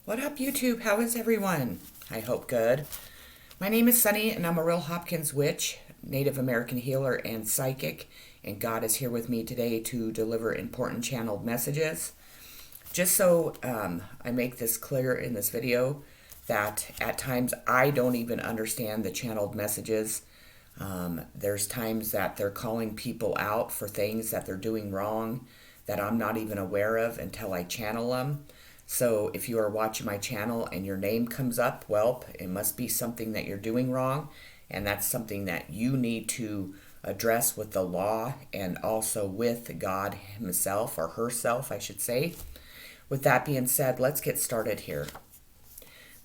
What up, YouTube? How is everyone? I hope good. My name is Sunny, and I'm a real Hopkins witch, Native American healer, and psychic. And God is here with me today to deliver important channeled messages. Just so I make this clear in this video, that at times I don't even understand the channeled messages. There's times that they're calling people out for things that they're doing wrong that I'm not even aware of until I channel them. So if you are watching my channel and your name comes up, well, it must be something that you're doing wrong, and that's something that you need to address with the law and also with God himself, or herself, I should say. With that being said, let's get started here.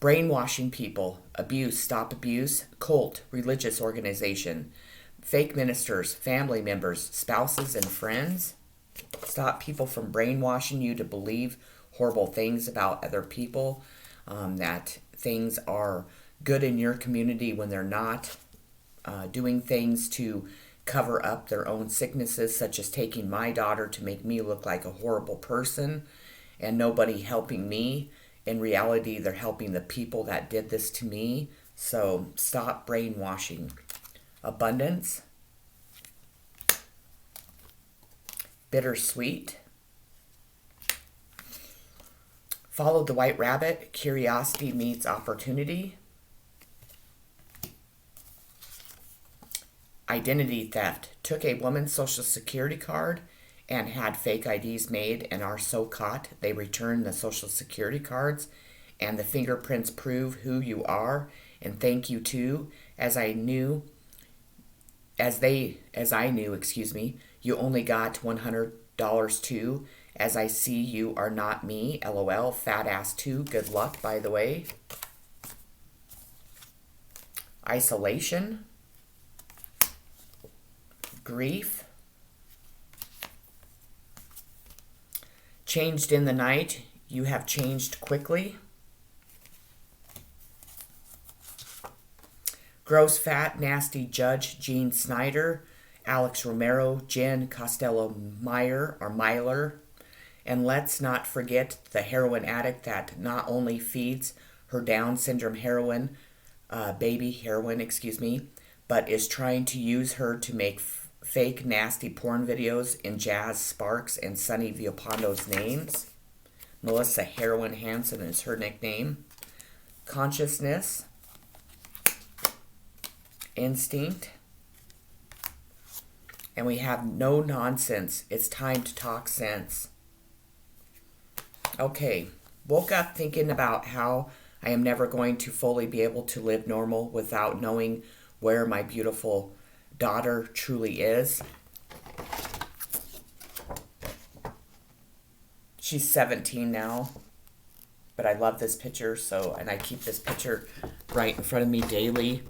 Brainwashing people, abuse, stop abuse, cult, religious organization, fake ministers, family members, spouses, and friends. Stop people from brainwashing you to believe horrible things about other people, that things are good in your community when they're not, doing things to cover up their own sicknesses, such as taking my daughter to make me look like a horrible person, and nobody helping me. In reality, they're helping the people that did this to me. So stop brainwashing. Abundance, bittersweet, follow the white rabbit, curiosity meets opportunity. Identity theft, took a woman's social security card and had fake IDs made and are so caught they return the social security cards and the fingerprints prove who you are, and thank you too, as I knew, you only got $100 too. As I see you are not me, LOL, fat ass too. Good luck, by the way. Isolation. Grief. Changed in the night. You have changed quickly. Gross, fat, nasty judge Gene Snyder. Alex Romero, Jen Costello Meyer, or Myler. And let's not forget the heroin addict that not only feeds her Down syndrome baby heroin, but is trying to use her to make fake nasty porn videos in Jazz Sparks and Sunny Villalpando's names. Melissa Heroin Hansen is her nickname. Consciousness. Instinct. And we have no nonsense. It's time to talk sense. Okay, woke up thinking about how I am never going to fully be able to live normal without knowing where my beautiful daughter truly is. She's 17 now, but I love this picture, and I keep this picture right in front of me daily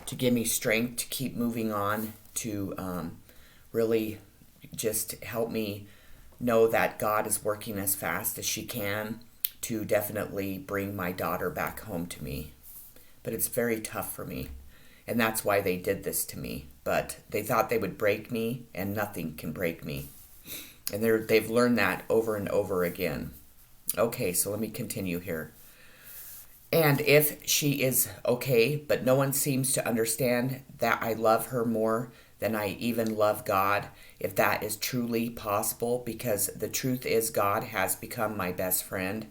to give me strength to keep moving on, to really just help me know that God is working as fast as she can to definitely bring my daughter back home to me. But it's very tough for me, and that's why they did this to me. But they thought they would break me, and nothing can break me. And they've learned that over and over again. Okay, so let me continue here. And if she is okay, but no one seems to understand that I love her more than I even love God, if that is truly possible, because the truth is God has become my best friend.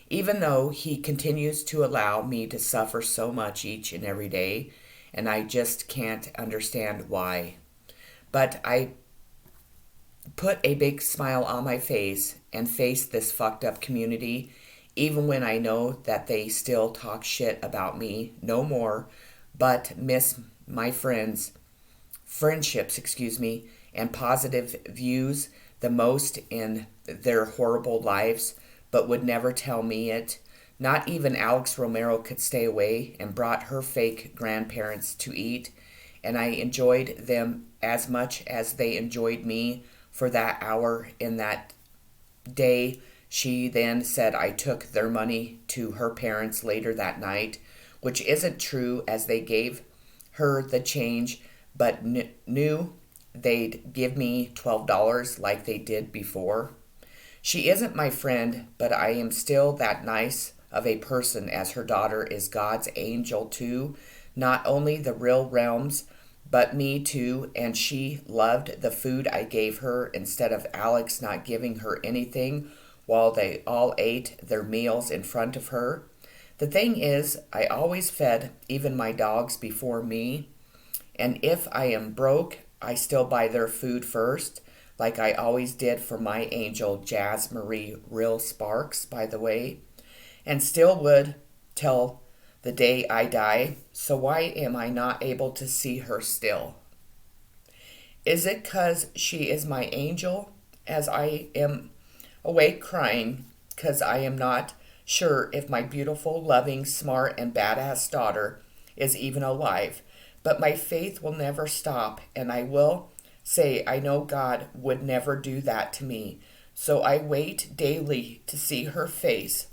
Even though he continues to allow me to suffer so much each and every day, and I just can't understand why. But I put a big smile on my face and face this fucked up community, even when I know that they still talk shit about me, no more, but miss my friendships, and positive views the most in their horrible lives, but would never tell me it. Not even Alex Romero could stay away and brought her fake grandparents to eat, and I enjoyed them as much as they enjoyed me for that hour in that day. She then said I took their money to her parents later that night, which isn't true, as they gave her the change, but knew they'd give me $12 like they did before. She isn't my friend, but I am still that nice of a person as her daughter is God's angel too, not only the real realms, but me too, and she loved the food I gave her instead of Alex not giving her anything while they all ate their meals in front of her. The thing is, I always fed even my dogs before me, and if I am broke, I still buy their food first, like I always did for my angel Jazz Marie Real Sparks, by the way, and still would till the day I die. So why am I not able to see her still? Is it 'cause she is my angel, as I am awake crying 'cause I am not sure if my beautiful, loving, smart, and badass daughter is even alive? But my faith will never stop, and I will say I know God would never do that to me. So I wait daily to see her face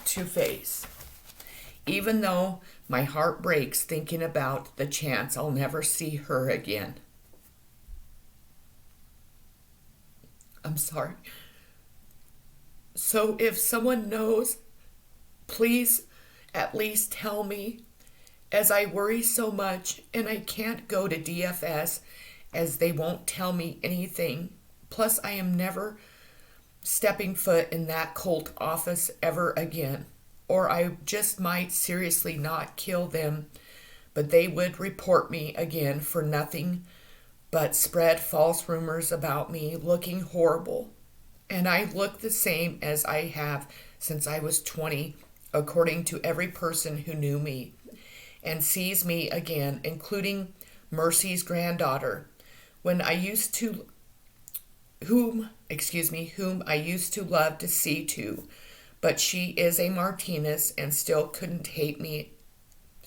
to face. Even though my heart breaks thinking about the chance I'll never see her again. I'm sorry. So if someone knows, please at least tell me, as I worry so much and I can't go to DFS as they won't tell me anything. Plus, I am never stepping foot in that cult office ever again. Or I just might seriously not kill them, but they would report me again for nothing but spread false rumors about me looking horrible. And I look the same as I have since I was 20, according to every person who knew me and sees me again, including Mercy's granddaughter, whom I used to love to see too, but she is a Martinez and still couldn't hate me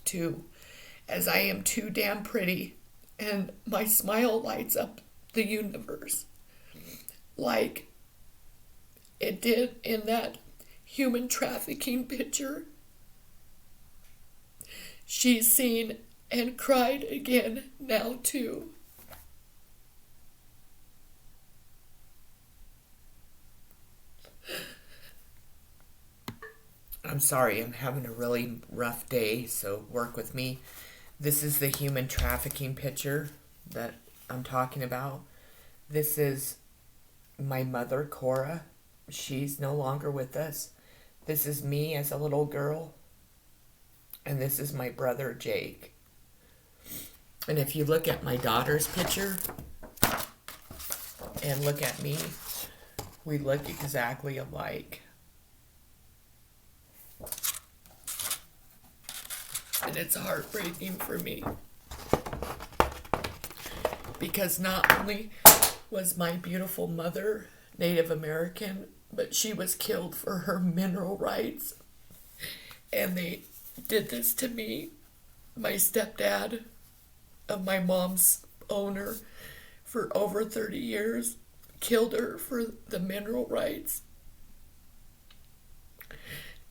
too, as I am too damn pretty, and my smile lights up the universe, like it did in that human trafficking picture. She's seen and cried again now too. I'm sorry, I'm having a really rough day, so work with me. This is the human trafficking picture that I'm talking about. This is my mother, Cora. She's no longer with us. This is me as a little girl. And this is my brother, Jake. And if you look at my daughter's picture and look at me, we look exactly alike. And it's heartbreaking for me. Because not only was my beautiful mother Native American, but she was killed for her mineral rights. And they did this to me, my stepdad of my mom's owner, for over 30 years, killed her for the mineral rights.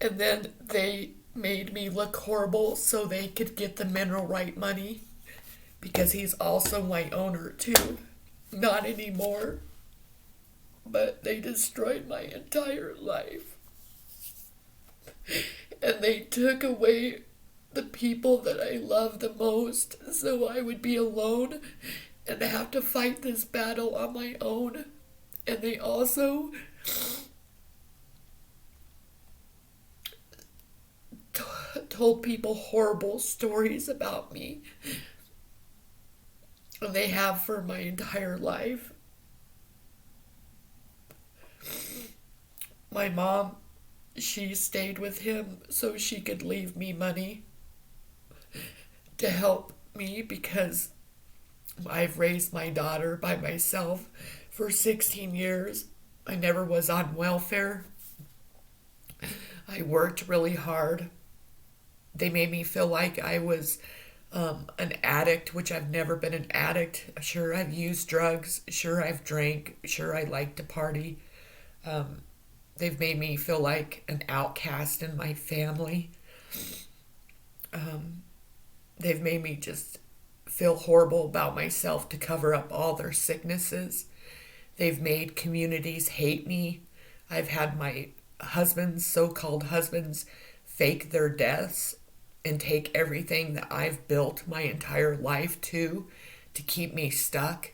And then they made me look horrible so they could get the mineral right money, because he's also my owner too. Not anymore, but they destroyed my entire life. And they took away the people that I love the most, so I would be alone and have to fight this battle on my own. And they also told people horrible stories about me. And they have for my entire life. My mom, she stayed with him so she could leave me money to help me, because I've raised my daughter by myself for 16 years. I never was on welfare. I worked really hard. They made me feel like I was an addict, which I've never been an addict. Sure, I've used drugs. Sure, I've drank. Sure, I like to party. They've made me feel like an outcast in my family. They've made me just feel horrible about myself to cover up all their sicknesses. They've made communities hate me. I've had my husbands, so-called husbands, fake their deaths and take everything that I've built my entire life to keep me stuck.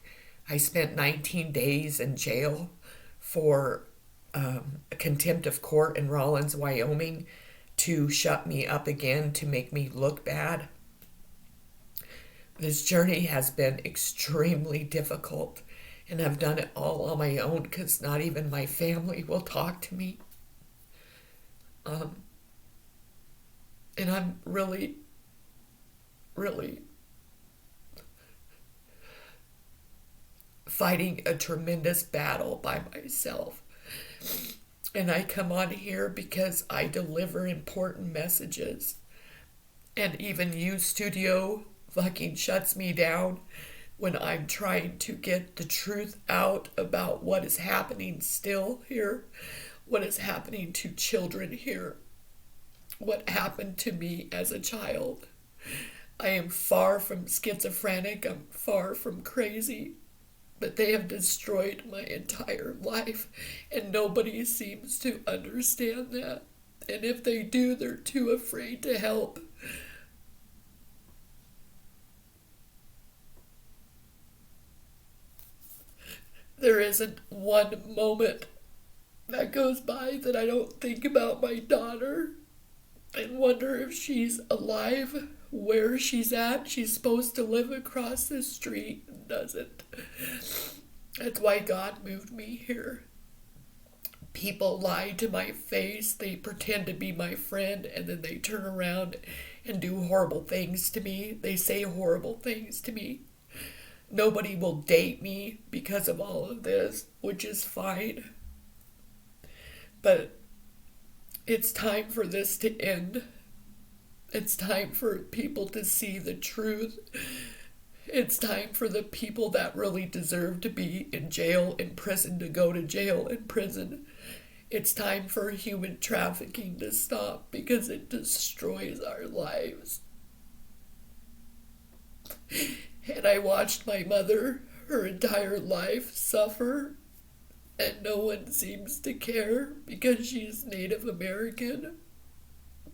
I spent 19 days in jail for contempt of court in Rawlins, Wyoming, to shut me up again, to make me look bad. This journey has been extremely difficult, and I've done it all on my own because not even my family will talk to me. And I'm really, really fighting a tremendous battle by myself. And I come on here because I deliver important messages. And even UStudio fucking shuts me down when I'm trying to get the truth out about what is happening still here, what is happening to children here, what happened to me as a child. I am far from schizophrenic, I'm far from crazy, but they have destroyed my entire life, and nobody seems to understand that. And if they do, they're too afraid to help. There isn't one moment that goes by that I don't think about my daughter and wonder if she's alive, where she's at. She's supposed to live across the street and doesn't. That's why God moved me here. People lie to my face. They pretend to be my friend, and then they turn around and do horrible things to me. They say horrible things to me. Nobody will date me because of all of this, which is fine. But it's time for this to end. It's time for people to see the truth. It's time for the people that really deserve to be in jail, in prison, to go to jail and prison. It's time for human trafficking to stop because it destroys our lives. And I watched my mother, her entire life, suffer, and no one seems to care because she's Native American.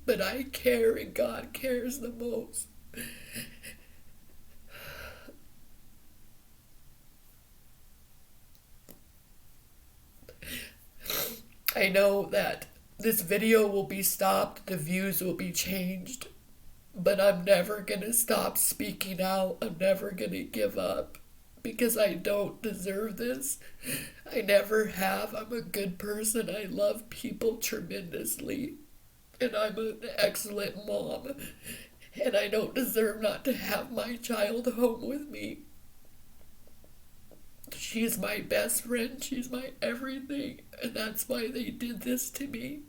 But I care, and God cares the most. I know that this video will be stopped, the views will be changed, but I'm never gonna stop speaking out. I'm never gonna give up because I don't deserve this. I never have. I'm a good person. I love people tremendously, and I'm an excellent mom, and I don't deserve not to have my child home with me. She's my best friend. She's my everything, and that's why they did this to me.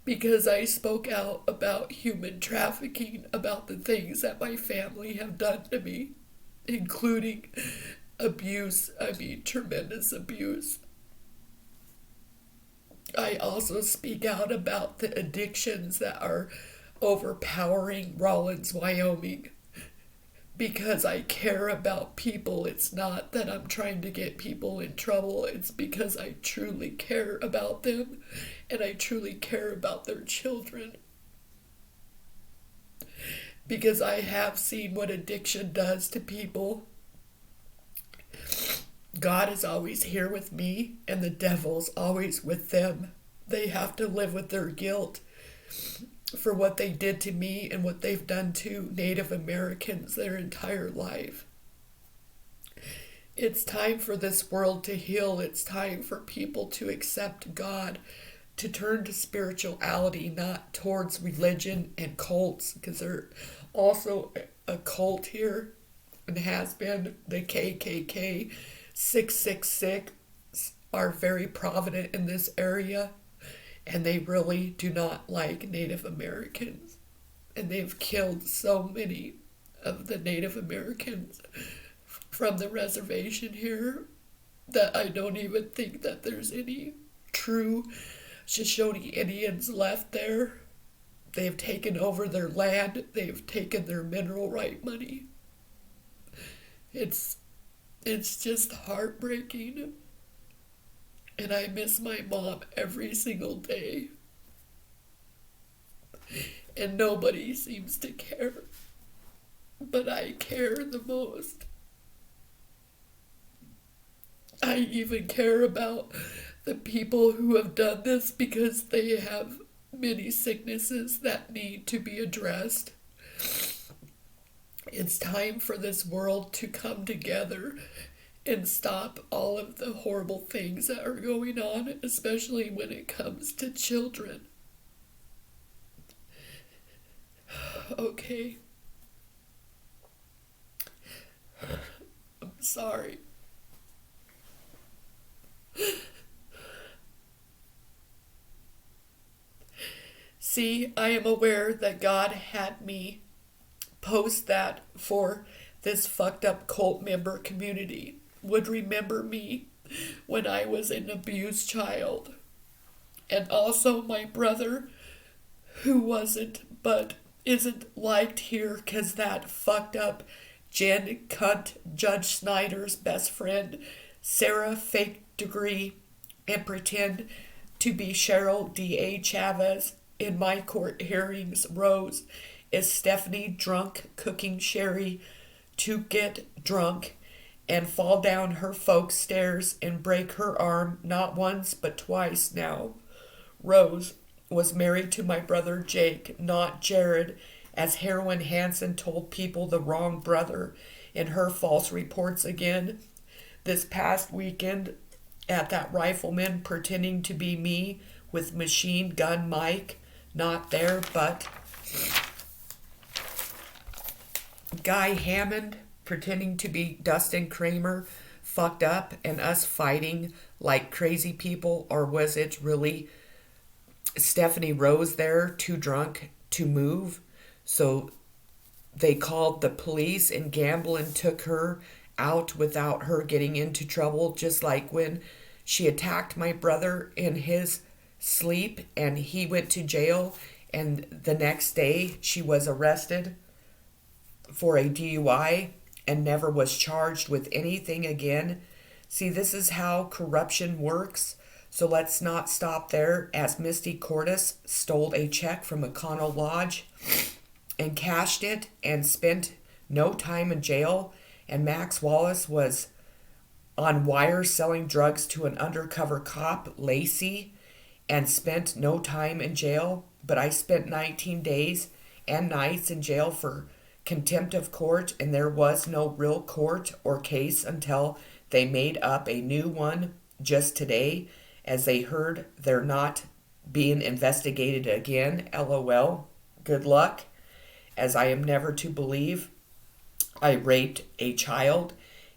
Because I spoke out about human trafficking, about the things that my family have done to me, including abuse. I mean, tremendous abuse. I also speak out about the addictions that are overpowering Rawlins, Wyoming, because I care about people. It's not that I'm trying to get people in trouble. It's because I truly care about them, and I truly care about their children. Because I have seen what addiction does to people. God is always here with me, and the devil's always with them. They have to live with their guilt for what they did to me and what they've done to Native Americans their entire life. It's time for this world to heal. It's time for people to accept God, to turn to spirituality, not towards religion and cults, because they're also a cult here and has been. The KKK, 666 are very prominent in this area. And they really do not like Native Americans. And they've killed so many of the Native Americans from the reservation here that I don't even think that there's any true Shoshone Indians left there. They've taken over their land. They've taken their mineral right money. It's It's just heartbreaking. And I miss my mom every single day. And nobody seems to care. But I care the most. I even care about the people who have done this because they have many sicknesses that need to be addressed. It's time for this world to come together and stop all of the horrible things that are going on, especially when it comes to children. Okay. I'm sorry. See, I am aware that God had me post that for this fucked up cult member community would remember me when I was an abused child. And also my brother, who wasn't, but isn't liked here because that fucked up Jen cunt Judge Snyder's best friend, Sarah fake degree and pretend to be Cheryl D.A. Chavez in my court hearings. Rose is Stephanie drunk cooking sherry to get drunk and fall down her folks' stairs and break her arm not once but twice now. Rose was married to my brother Jake, not Jared, as Heroin Hansen told people the wrong brother in her false reports again this past weekend at that rifleman pretending to be me with machine gun Mike, not there, but Guy Hammond pretending to be Dustin Kramer, fucked up, and us fighting like crazy people. Or was it really Stephanie Rose there, too drunk to move? So they called the police and Gamblin took her out without her getting into trouble, just like when she attacked my brother in his sleep and he went to jail, and the next day she was arrested for a DUI and never was charged with anything again. See, this is how corruption works. So let's not stop there, as Misty Cordes stole a check from McConnell Lodge and cashed it and spent no time in jail, and Max Wallace was on wire selling drugs to an undercover cop, Lacey, and spent no time in jail. But I spent 19 days and nights in jail for contempt of court, and there was no real court or case until they made up a new one just today, as they heard they're not being investigated again. LOL. Good luck, as I am never to believe I raped a child.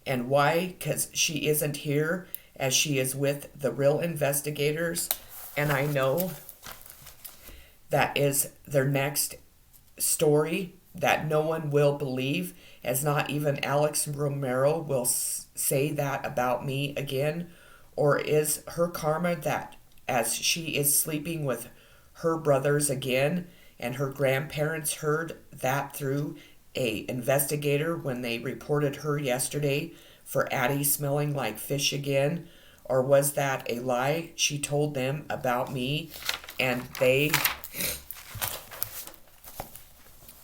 And why? Because she isn't here, as she is with the real investigators. And I know that is their next story that no one will believe, as not even Alex Romero will say that about me again. Or is her karma that as she is sleeping with her brothers again, and her grandparents heard that through a investigator when they reported her yesterday for Addie smelling like fish again? Or was that a lie she told them about me, and they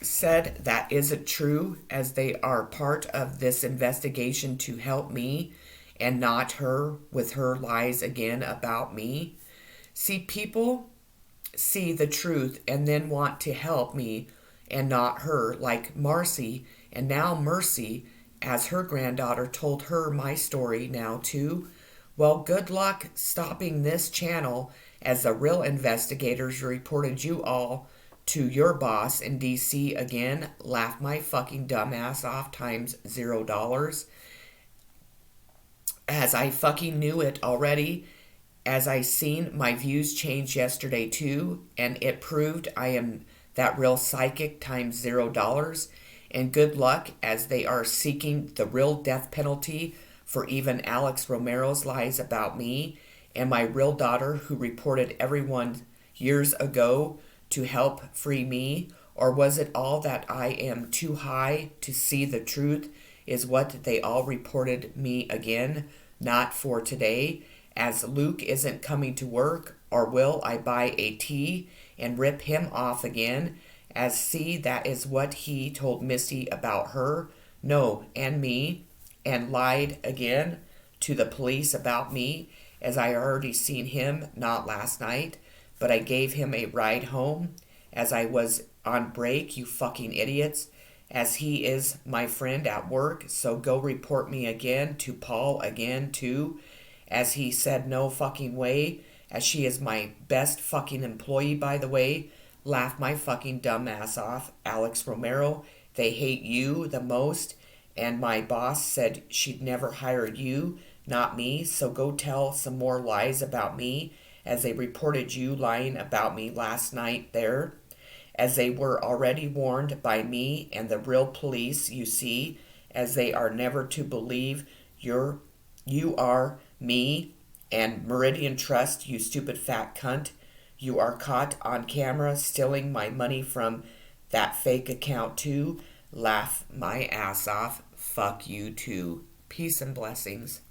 said that isn't true, as they are part of this investigation to help me and not her with her lies again about me? See, people see the truth and then want to help me and not her, like Marcy, and now Mercy, as her granddaughter told her my story now too. Well, good luck stopping this channel, as the real investigators reported you all to your boss in DC again. Laugh my fucking dumbass off times $0. As I fucking knew it already, as I seen my views change yesterday too, and it proved I am that real psychic times $0. And good luck, as they are seeking the real death penalty for even Alex Romero's lies about me and my real daughter, who reported everyone years ago to help free me. Or was it all that I am too high to see the truth is what they all reported me again, not for today, as Luke isn't coming to work, or will I buy a tea and rip him off again, as see that is what he told Misty about her, no, and me, and lied again to the police about me, as I already seen him, not last night, but I gave him a ride home, as I was on break, you fucking idiots, as he is my friend at work, so go report me again to Paul again too, as he said no fucking way, as she is my best fucking employee by the way, laugh my fucking dumb ass off, Alex Romero, they hate you the most, and my boss said she'd never hire you, not me, so go tell some more lies about me, as they reported you lying about me last night there, as they were already warned by me and the real police, you see, as they are never to believe you are me and Meridian Trust, you stupid fat cunt. You are caught on camera stealing my money from that fake account too. Laugh my ass off. Fuck you too. Peace and blessings.